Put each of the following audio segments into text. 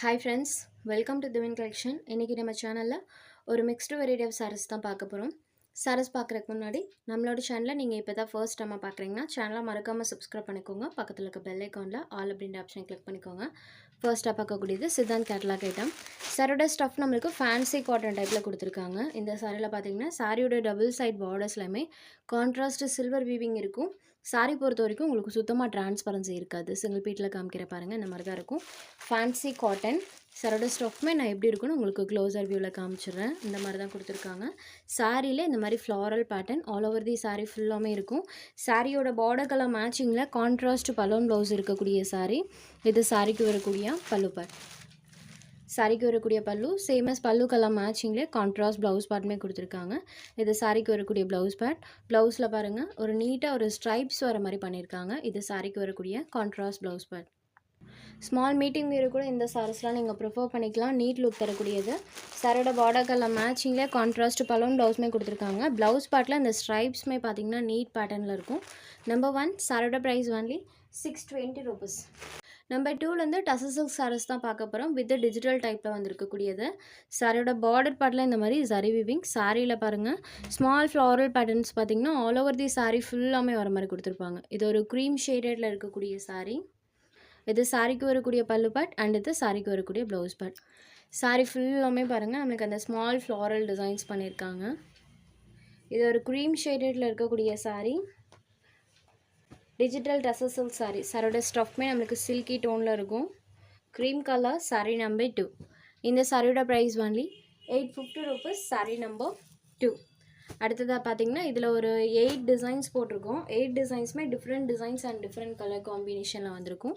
Hi friends, welcome to Divine Collection. இன்னைக்கு நம்ம சேனல்ல ஒரு மிக்ஸ்டு வெரைட்டி ஆஃப் sarees தான் பார்க்க போகிறோம். sarees பார்க்குறதுக்கு முன்னாடி நம்மளோட சேனலை நீங்கள் இப்போ தான் ஃபர்ஸ்ட் டைமாக பார்க்குறீங்கன்னா சேனலை மறக்காமல் சப்ஸ்கிரைப் பண்ணிக்கோங்க. பக்கத்தில் இருக்க பெல் ஐக்கானில் ஆல் அப்படின்ற ஆப்ஷனை கிளிக் பண்ணிக்கோங்க. ஃபர்ஸ்ட்டாக பார்க்கக்கூடியது சித்தாந்த் கேட்டலாக் ஐட்டம். சாரியோட ஸ்டஃப் நம்மளுக்கு ஃபேன்சி காட்டன் டைப்பில் கொடுத்துருக்காங்க. இந்த சாரியில் பார்த்தீங்கன்னா சாரியோட டபுள் சைட் பார்டர்ஸ்லையுமே கான்ட்ராஸ்ட் சில்வர் வீவிங் இருக்கும். சாரி பொறுத்த வரைக்கும் உங்களுக்கு சுத்தமாக டிரான்ஸ்பரன்சி இருக்காது. சிங்கிள் பீட்டில் காமிக்கிற பாருங்கள், இந்த மாதிரி தான் இருக்கும். ஃபேன்சி காட்டன் சாரோட ஸ்டஃப்மே நான் எப்படி இருக்குன்னு உங்களுக்கு க்ளோஸர் வியூவில் காமிச்சிடுறேன். இந்த மாதிரி தான் கொடுத்துருக்காங்க. சாரியில் இந்த மாதிரி floral pattern all over the sari ஃபுல்லாமே இருக்கும். சாரியோட பார்டர் கலர் மேட்சிங்கில் கான்ட்ராஸ்ட் பலூன் ப்ளவுஸ் இருக்கக்கூடிய சாரீ. இது சாரிக்கு வரக்கூடிய பல்லு பார்ட். சாரிக்கு வரக்கூடிய பல்லு சேமஸ் பல்லு கலர் மேட்சிங்லேயே கான்ட்ராஸ்ட் ப்ளவுஸ் பார்ட்டுமே கொடுத்துருக்காங்க. இது சாரிக்கு வரக்கூடிய ப்ளவுஸ் பார்ட். ப்ளவுஸில் பாருங்கள் ஒரு நீட்டாக ஒரு ஸ்ட்ரைப்ஸ் வர மாதிரி பண்ணியிருக்காங்க. இது சாரிக்கு வரக்கூடிய contrast blouse part. Small meeting வேறு கூட இந்த சாரீஸ்லாம் நீங்கள் ப்ரிஃபர் பண்ணிக்கலாம். நீட் லுக் தரக்கூடியது. சாரோட பார்டர் கலர் மேட்சிங்லேயே கான்ட்ராஸ்ட் பலூன் ப்ளவுஸ்மே கொடுத்துருக்காங்க. ப்ளவுஸ் பார்ட்டில் இந்த ஸ்ட்ரைப்ஸ்மே பார்த்தீங்கன்னா நீட் பேட்டர்னில் இருக்கும். நம்பர் 1 சாரோட ப்ரைஸ் ஒன்லி 620 rupees. நம்பர் 2லேருந்து டசர் சில்க் சாரீஸ் தான் பார்க்க போகிறோம். வித் டிஜிட்டல் டைப்பில் வந்துருக்கக்கூடியது. சாரியோட பார்டர் பார்ட்டில் இந்த மாதிரி சரி விவிங். சாரியில் பாருங்கள் ஸ்மால் ஃப்ளாரல் பேட்டர்ன்ஸ் பார்த்திங்கன்னா ஆல் ஓவர் தி சாரீ ஃபுல்லாமே வர மாதிரி கொடுத்துருப்பாங்க. இது ஒரு க்ரீம் ஷேடடில் இருக்கக்கூடிய சாரீ. இது சாரிக்கு வரக்கூடிய பல்லு பார்ட் அண்ட் இது சாரிக்கு வரக்கூடிய ப்ளவுஸ் பார்ட். சாரீ ஃபுல்லாமே பாருங்கள் நம்மளுக்கு அந்த ஸ்மால் ஃப்ளாரல் டிசைன்ஸ் பண்ணியிருக்காங்க. இது ஒரு க்ரீம் ஷேடடில் இருக்கக்கூடிய சாரீ. Digital tussar silk sari. சாரோட ஸ்டஃப்மே நம்மளுக்கு சில்கி டோனில் இருக்கும். Cream colour sari number 2. இந்த சாரியோட price only 850 rupees. Sari number 2. அடுத்ததாக பார்த்தீங்கன்னா இதில் ஒரு 8 டிசைன்ஸ் போட்டிருக்கோம். 8 டிசைன்ஸுமே different designs and different colour காம்பினேஷனில் வந்திருக்கும்.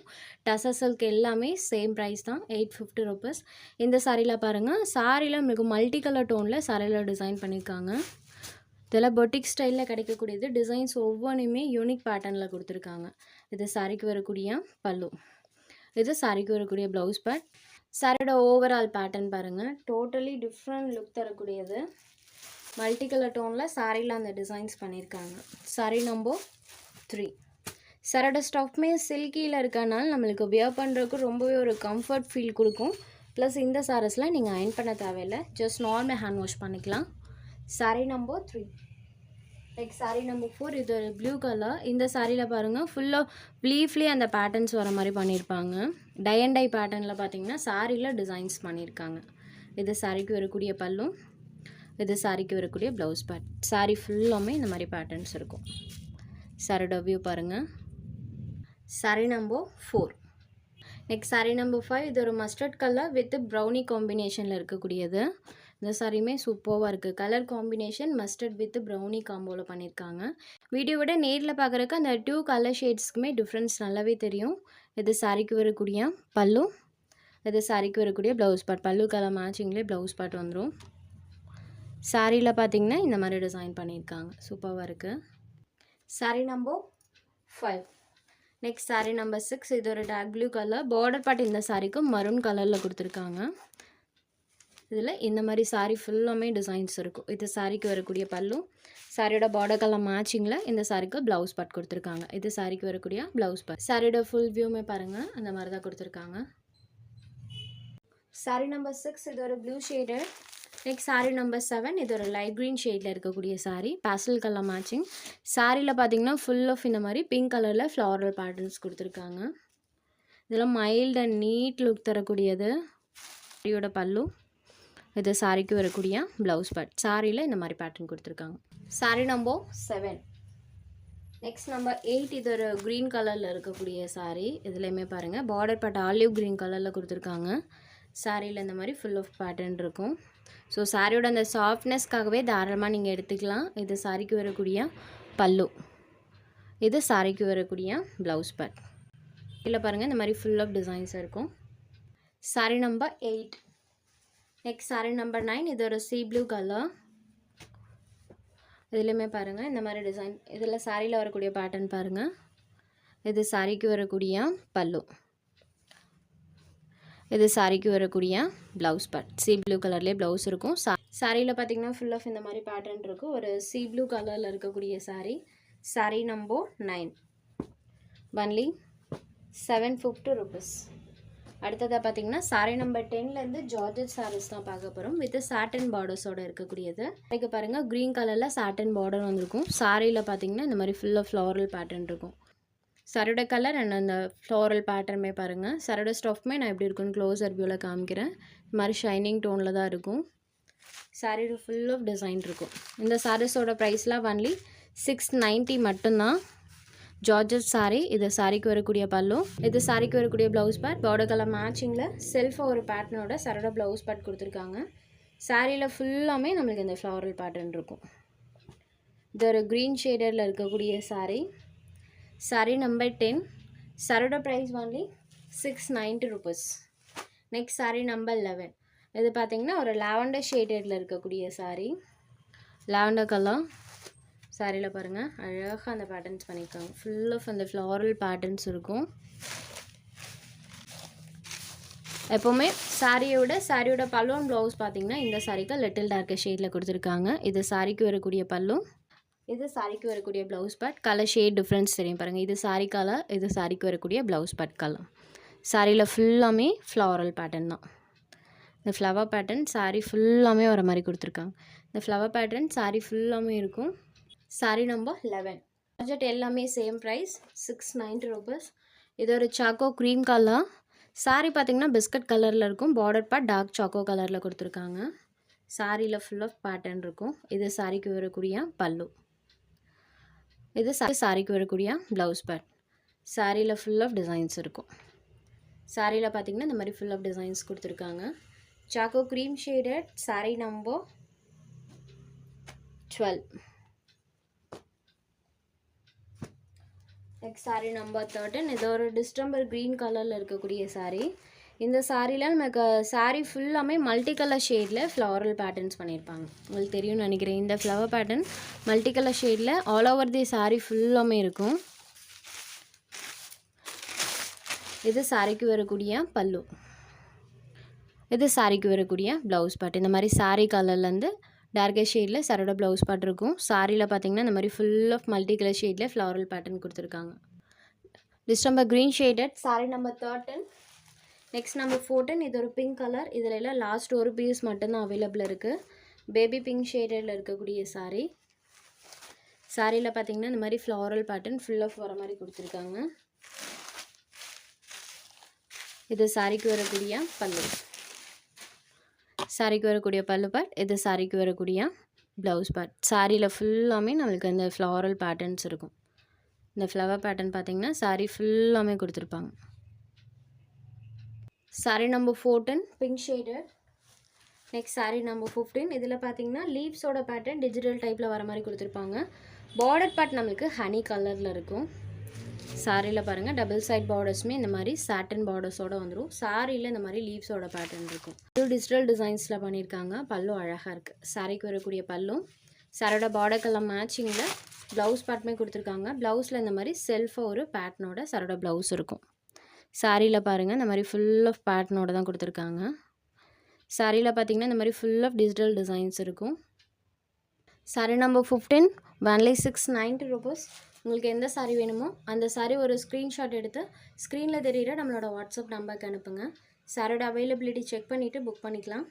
டசர் சில்க் எல்லாமே சேம் ப்ரைஸ் தான் 850 rupees. இந்த சாரியில் பாருங்கள் சாரியில் நம்மளுக்கு மல்டி கலர் டோனில் சாரியில் டிசைன் பண்ணியிருக்காங்க. இதெல்லாம் பொட்டிக் ஸ்டைலில் கிடைக்கக்கூடியது. டிசைன்ஸ் ஒவ்வொன்றுமே யூனிக் பேட்டர்னில் கொடுத்துருக்காங்க. இது சாரிக்கு வரக்கூடிய பல்லு. இது சாரிக்கு வரக்கூடிய ப்ளவுஸ் பார்ட். சாரியோட ஓவரால் பேட்டர்ன் பாருங்கள் டோட்டலி டிஃப்ரெண்ட் லுக் தரக்கூடியது. மல்டி கலர் டோனில் சாரியில் அந்த டிசைன்ஸ் பண்ணியிருக்காங்க. Sorry number 3. சாரோட ஸ்டஃப்மே சில்கியில் இருக்கனால நம்மளுக்கு வியர் பண்ணுறதுக்கு ரொம்பவே ஒரு கம்ஃபர்ட் ஃபீல் கொடுக்கும். ப்ளஸ் இந்த சாரீஸில் நீங்கள் அயர்ன் பண்ண தேவையில்லை, ஜஸ்ட் நார்மல் ஹேண்ட் வாஷ் பண்ணிக்கலாம். Sari number 3. Next sari number 4. இது ஒரு ப்ளூ கலர். இந்த சாரியில் பாருங்கள் ஃபுல்லாக லீஃப்லேயே அந்த பேட்டர்ன்ஸ் வர மாதிரி பண்ணியிருப்பாங்க. டை அண்ட் டை பேட்டர்னில் பார்த்தீங்கன்னா சாரியில் டிசைன்ஸ் பண்ணியிருக்காங்க. இது சாரிக்கு வரக்கூடிய பல்லும், இது சாரிக்கு வரக்கூடிய ப்ளவுஸ் பார்ட். சாரீ ஃபுல்லாமே இந்த மாதிரி பேட்டர்ன்ஸ் இருக்கும். சாரியோட வியூ பாருங்கள். Sari number 4. Next sari number 5. இது ஒரு மஸ்டர்ட் கலர் வித் ப்ரௌனி காம்பினேஷனில் இருக்கக்கூடியது. இந்த சாரியுமே சூப்பராக இருக்குது. Colour combination mustard with browny காம்போவில் பண்ணியிருக்காங்க. வீடியோவோட நேரில் பார்க்குறக்கு அந்த 2 கலர் ஷேட்ஸ்க்குமே டிஃப்ரென்ஸ் நல்லாவே தெரியும். இது சாரிக்கு வரக்கூடிய பல்லு, இது சாரிக்கு வரக்கூடிய ப்ளவுஸ் பார்ட். பல்லு கலர் மேட்சிங்லேயே ப்ளவுஸ் பார்ட் வந்துடும். சாரியில் பார்த்தீங்கன்னா இந்த மாதிரி டிசைன் பண்ணியிருக்காங்க. சூப்பராக இருக்குது. Sari number 5. Next sari number 6. இது ஒரு dark blue colour. Border part இந்த சாரிக்கு மரூன் கலரில் கொடுத்துருக்காங்க. இதில் இந்த மாதிரி சாரீ ஃபுல்லாமே டிசைன்ஸ் இருக்கும். இது சாரிக்கு வரக்கூடிய பல்லு. சாரியோட பார்டர் கலர் மேட்சிங்கில் இந்த சாரிக்கு ப்ளவுஸ் பார்ட் கொடுத்துருக்காங்க. இது சாரிக்கு வரக்கூடிய ப்ளவுஸ் பார்ட். சாரியோட ஃபுல் வியூமே பாருங்கள் அந்த மாதிரி தான் கொடுத்துருக்காங்க. சாரீ நம்பர் 6. இது ஒரு blue shaded. Next sari number 7. இது ஒரு லைட் க்ரீன் ஷேடில் இருக்கக்கூடிய சாரீ. Pastel colour matching. சாரியில் பார்த்தீங்கன்னா ஃபுல் ஆஃப் இந்த மாதிரி பிங்க் கலரில் ஃப்ளாரல் பேட்டர்ன்ஸ் கொடுத்துருக்காங்க. இதெல்லாம் மைல்ட் அண்ட் நீட் லுக் தரக்கூடியது. சாரியோட பல்லு, இது சாரிக்கு வரக்கூடிய ப்ளவுஸ் பார்ட். சாரியில் இந்த மாதிரி பேட்டர்ன் கொடுத்துருக்காங்க. சாரீ நம்பர் 7. Next number 8. இது ஒரு க்ரீன் கலரில் இருக்கக்கூடிய சாரீ. இதுலேயுமே பாருங்கள் பார்டர் பார்ட் ஆலிவ் க்ரீன் கலரில் கொடுத்துருக்காங்க. சாரியில் இந்த மாதிரி ஃபுல் ஆஃப் பேட்டர்ன் இருக்கும். ஸோ சாரியோட அந்த சாஃப்ட்னஸ்க்காகவே தாராளமாக நீங்கள் எடுத்துக்கலாம். இது சாரிக்கு வரக்கூடிய பல்லு, இது சாரிக்கு வரக்கூடிய ப்ளவுஸ் பார்ட். இதில் பாருங்கள் இந்த மாதிரி ஃபுல் ஆஃப் டிசைன்ஸ் இருக்கும். Sari number 8. Next sari number 9. இது ஒரு சீ ப்ளூ கலர். இதுலேயுமே பாருங்கள் இந்த மாதிரி டிசைன். இதில் சாரியில் வரக்கூடிய பேட்டர்ன் பாருங்கள். இது சாரிக்கு வரக்கூடிய பல்லு, இது சாரிக்கு வரக்கூடிய ப்ளவுஸ் பார்ட். சீ ப்ளூ கலர்லேயே ப்ளவுஸ் இருக்கும். சாரியில் பார்த்தீங்கன்னா ஃபுல் ஆஃப் இந்த மாதிரி பேட்டர்ன் இருக்கும். ஒரு சீ ப்ளூ கலரில் இருக்கக்கூடிய sari. Sari number 9. Only 750 rupees. அடுத்ததாக பார்த்தீங்கன்னா சாரீ நம்பர் 10லேருந்து ஜார்ஜெட் சாரீஸ் தான் பார்க்க போகிறோம் வித் சாட்டன் பார்டர்ஸோடு இருக்கக்கூடியது. அதுக்கு பாருங்கள் க்ரீன் கலரில் சாட்டன் பார்டர் வந்திருக்கும். சாரியில் பார்த்தீங்கன்னா இந்த மாதிரி ஃபுல்லாக ஃப்ளாரல் பேட்டர்ன் இருக்கும். சாரியோட கலர் அண்ட் அந்த ஃப்ளாரல் பேட்டர்னுமே பாருங்கள். சாரியோட ஸ்டஃப்மே நான் எப்படி இருக்குன்னு க்ளோஸர் வியூவில் காமிக்கிறேன். இந்த மாதிரி ஷைனிங் டோனில் தான் இருக்கும். சாரியோட ஃபுல் ஆஃப் டிசைன் இருக்கும். இந்த சாரீஸோட ப்ரைஸ்லாம் ஒன்லி 690 மட்டும்தான். ஜார்ஜெட் சாரீ. இது சாரிக்கு வரக்கூடிய பல்லு. இது சாரிக்கு வரக்கூடிய ப்ளவுஸ் பார்ட். பார்டர் கலர் மேட்சிங்கில் செல்ஃபாக ஒரு பேட்டர்னோட சாரோட ப்ளவுஸ் பார்ட் கொடுத்துருக்காங்க. சாரியில் ஃபுல்லாமே நம்மளுக்கு இந்த ஃப்ளாரல் பேட்டர்ன் இருக்கும். இது ஒரு க்ரீன் ஷேடரில் இருக்கக்கூடிய சாரீ. சாரீ நம்பர் 10. சாரோட price only 690 rupees. Next sari number 11. இது பார்த்திங்கன்னா ஒரு லாவெண்டர் ஷேடரில் இருக்கக்கூடிய சாரீ. லாவெண்டர் கலர் சாரியில் பாருங்கள் அழகாக அந்த பேட்டர்ன்ஸ் பண்ணியிருக்காங்க. ஃபுல் ஆஃப் அந்த ஃப்ளாரல் பேட்டர்ன்ஸ் இருக்கும். எப்போவுமே சாரியோட பல்லு அண்ட் ப்ளவுஸ் பார்த்திங்கன்னா இந்த சாரிக்கு லிட்டில் டார்க்கர் ஷேடில் கொடுத்துருக்காங்க. இது சாரிக்கு வரக்கூடிய பல்லு. இது சாரிக்கு வரக்கூடிய blouse part. Colour shade difference தெரியும் பாருங்கள். இது சாரி கலர், இது சாரிக்கு வரக்கூடிய ப்ளவுஸ் பார்ட் கலர். சாரியில் ஃபுல்லாமே ஃப்ளாரல் பேட்டர்ன் தான். இந்த ஃப்ளவர் பேட்டர்ன் சாரி ஃபுல்லாமே வர மாதிரி கொடுத்துருக்காங்க. இந்த ஃப்ளவர் பேட்டர்ன் சாரி ஃபுல்லாமே இருக்கும். சாரீ நம்பர் 11. பட்ஜெட் எல்லாமே சேம் ப்ரைஸ் 690 ருபீஸ். இது ஒரு சாக்கோ க்ரீம் கலர். சாரீ பார்த்திங்கன்னா பிஸ்கட் கலரில் இருக்கும். பார்டர் பார்ட் டார்க் சாக்கோ கலரில் கொடுத்துருக்காங்க. சாரியில் ஃபுல் ஆஃப் பேட்டர்ன் இருக்கும். இது சாரிக்கு வரக்கூடிய பல்லு. இது சாரிக்கு வரக்கூடிய ப்ளவுஸ் பார்ட். சாரியில் ஃபுல் ஆஃப் டிசைன்ஸ் இருக்கும். சாரியில் பார்த்திங்கன்னா இந்த மாதிரி ஃபுல் ஆஃப் டிசைன்ஸ் கொடுத்துருக்காங்க. Choco cream shaded sari number 12. Next sari number 13. இது ஒரு டிஸ்டம்பர் க்ரீன் கலரில் இருக்கக்கூடிய சாரீ. இந்த சாரியில் நமக்கு சாரீ ஃபுல்லாமே மல்டி கலர் ஷேடில் ஃப்ளாரல் பேட்டர்ன்ஸ் பண்ணியிருப்பாங்க. உங்களுக்கு தெரியும்னு நினைக்கிறேன். இந்த ஃப்ளவர் பேட்டர்ன் மல்டி கலர் ஷேடில் ஆல் ஓவர் தி சாரீ ஃபுல்லாமே இருக்கும். இது சாரிக்கு வரக்கூடிய பல்லு. இது சாரிக்கு வரக்கூடிய ப்ளவுஸ் பார்ட். இந்த மாதிரி சாரீ கலர்லேருந்து டார்க்கர் ஷேடில் சாரோட ப்ளவுஸ் பார்ட் இருக்கும். சாரியில் பார்த்திங்கன்னா இந்த மாதிரி ஃபுல் ஆஃப் மல்டி கலர் ஷேடில் ஃப்ளாரல் பேட்டர்ன் கொடுத்துருக்காங்க. Distemper green shaded sari number 13. Next number 14. இது ஒரு பிங்க் கலர். இதில் எல்லாம் லாஸ்ட் ஒரு பீஸ் மட்டும்தான் அவைலபிள் இருக்குது. பேபி பிங்க் ஷேடடில் இருக்கக்கூடிய சாரீ. சாரியில் பார்த்திங்கன்னா இந்த மாதிரி ஃப்ளாரல் பேட்டர்ன் ஃபுல் ஆஃப் வர மாதிரி கொடுத்துருக்காங்க. இது சாரிக்கு வரக்கூடிய பல்லு. சாரிக்கு வரக்கூடிய பல்லு பார்ட். இது சாரிக்கு வரக்கூடிய ப்ளவுஸ் பார்ட். சாரியில் ஃபுல்லாமே நம்மளுக்கு அந்த ஃப்ளாரல் பேட்டர்ன்ஸ் இருக்கும். இந்த ஃப்ளவர் பேட்டர்ன் பார்த்திங்கன்னா சாரி ஃபுல்லாமே கொடுத்துருப்பாங்க. Sari number 14 pink shaded. Next sari number 15. இதில் பார்த்திங்கன்னா லீவ்ஸோட பேட்டர்ன் டிஜிட்டல் டைப்பில் வர மாதிரி கொடுத்துருப்பாங்க. பார்டர் பார்ட் நம்மளுக்கு ஹனி கலரில் இருக்கும். சாரியில் பாருங்கள் டபுள் சைட் பார்டர்ஸுமே இந்த மாதிரி சாட்டன் பார்டர்ஸோடு வந்துடும். சாரியில் இந்த மாதிரி லீவ்ஸோட பேட்டர்ன் இருக்கும். இது டிஜிட்டல் டிசைன்ஸில் பண்ணியிருக்காங்க. பல்லு அழகாக இருக்குது. சாரிக்கு வரக்கூடிய பல்லும் சாரோட பார்டர் கலர் மேட்சிங்கில் ப்ளவுஸ் பார்ட்டுமே கொடுத்துருக்காங்க. ப்ளவுஸில் இந்த மாதிரி செல்ஃபாக ஒரு பேட்டர்னோட சாரோட ப்ளவுஸ் இருக்கும். சாரியில் பாருங்கள் இந்த மாதிரி ஃபுல் ஆஃப் பேட்டர்னோட தான் கொடுத்துருக்காங்க. சாரியில் பார்த்திங்கன்னா இந்த மாதிரி ஃபுல் ஆஃப் டிஜிட்டல் டிசைன்ஸ் இருக்கும். Sari number 15 only 690 rupees. உங்களுக்கு எந்த சாரீ வேணுமோ அந்த சாரீ ஒரு ஸ்க்ரீன்ஷாட் எடுத்து ஸ்க்ரீனில் தெரிகிற நம்மளோட வாட்ஸ்அப் நம்பருக்கு அனுப்புங்க. சாரோட அவைலபிலிட்டி செக் பண்ணிவிட்டு புக் பண்ணிக்கலாம்.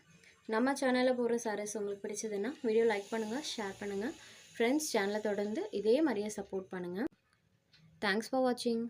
நம்ம சேனலில் போகிற சாரீஸ் உங்களுக்கு பிடிச்சதுன்னா வீடியோ லைக் பண்ணுங்கள், ஷேர் பண்ணுங்கள். ஃப்ரெண்ட்ஸ் சேனலை தொடர்ந்து இதே மாதிரியே சப்போர்ட் பண்ணுங்கள். தேங்க்ஸ் ஃபார் வாட்சிங்.